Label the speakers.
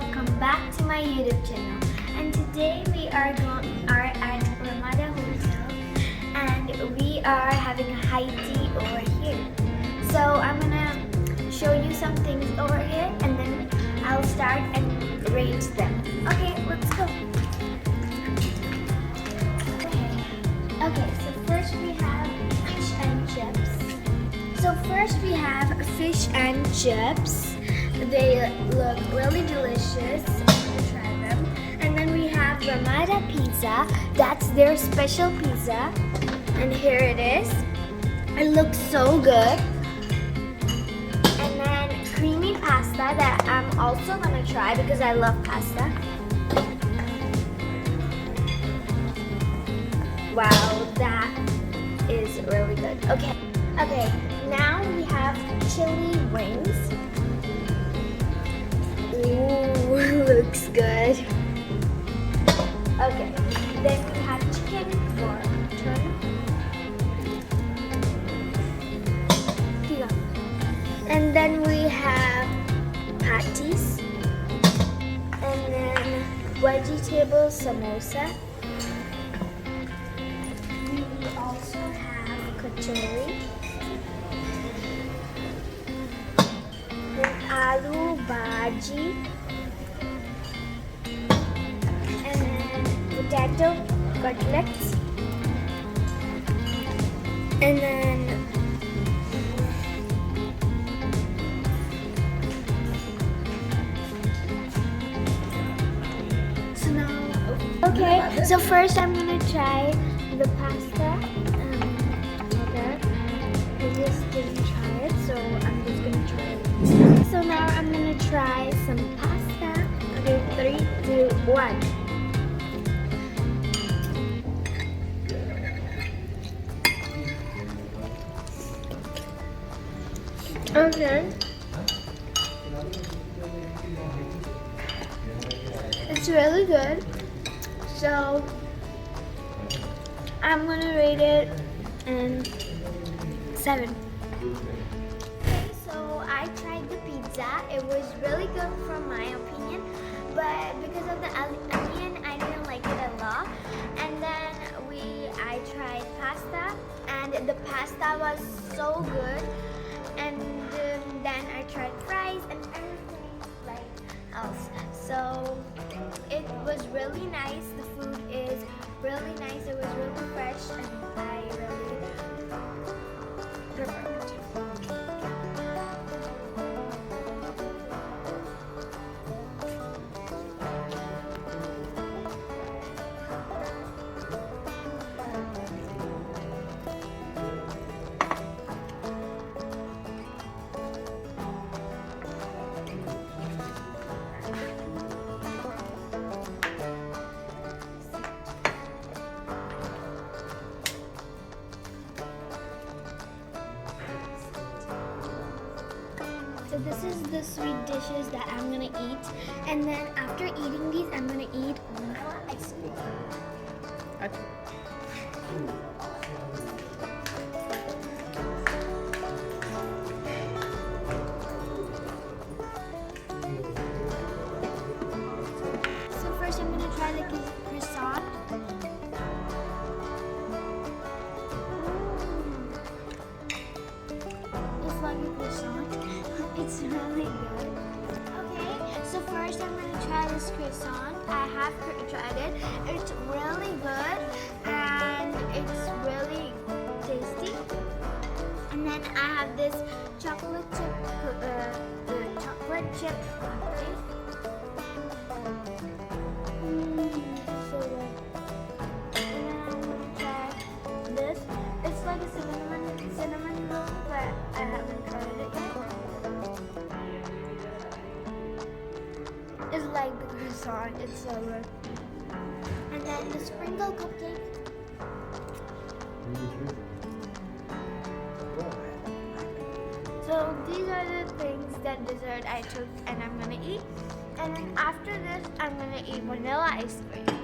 Speaker 1: welcome back to my YouTube channel. And today we are at Ramada Hotel and we are having a high tea over here. So I'm gonna show you some things over here and then I'll start and rate them. Okay, let's go. Okay, so first we have fish and chips. They look really delicious. I'm gonna try them. And then we have Ramada pizza. That's their special pizza. And here it is. It looks so good. And then creamy pasta that I'm also gonna try because I love pasta. Wow, that is really good. Okay, now we have chili wings. Ooh, looks good. Okay, then we have chicken wonton. And then we have patties. And then vegetable samosa. We also have kachori. Then aloo bhaji. And then potato cutlets. And then so first I'm gonna try the pasta. I just didn't try it, so I'm just gonna try it. So now I'm gonna try some pasta. Okay, 3, 2, 1. Okay. It's really good. So I'm gonna rate it 7. Okay, so I tried the pizza. It was really good from my opinion, but because of the onion, I didn't like it a lot. And then I tried pasta, and the pasta was so good. And then I tried fries and everything else. So it was really nice. The food is really nice. It was really fresh and I really prefer it. So this is the sweet dishes that I'm gonna eat, and then after eating these, I'm gonna eat vanilla ice cream.
Speaker 2: Okay.
Speaker 1: So first, I'm gonna try the croissant. It's like a croissant. It's really good. Okay, so first I'm going to try this croissant. I have tried it. It's really good and it's really tasty. And then I have this chocolate chip latte. So good. And then I'm going to try this. It's like a cinnamon roll, but I haven't tried it yet. It's like the croissant, it's so good. And then the sprinkle cupcake. So these are the things that dessert I took and I'm gonna eat. And then after this, I'm gonna eat vanilla ice cream.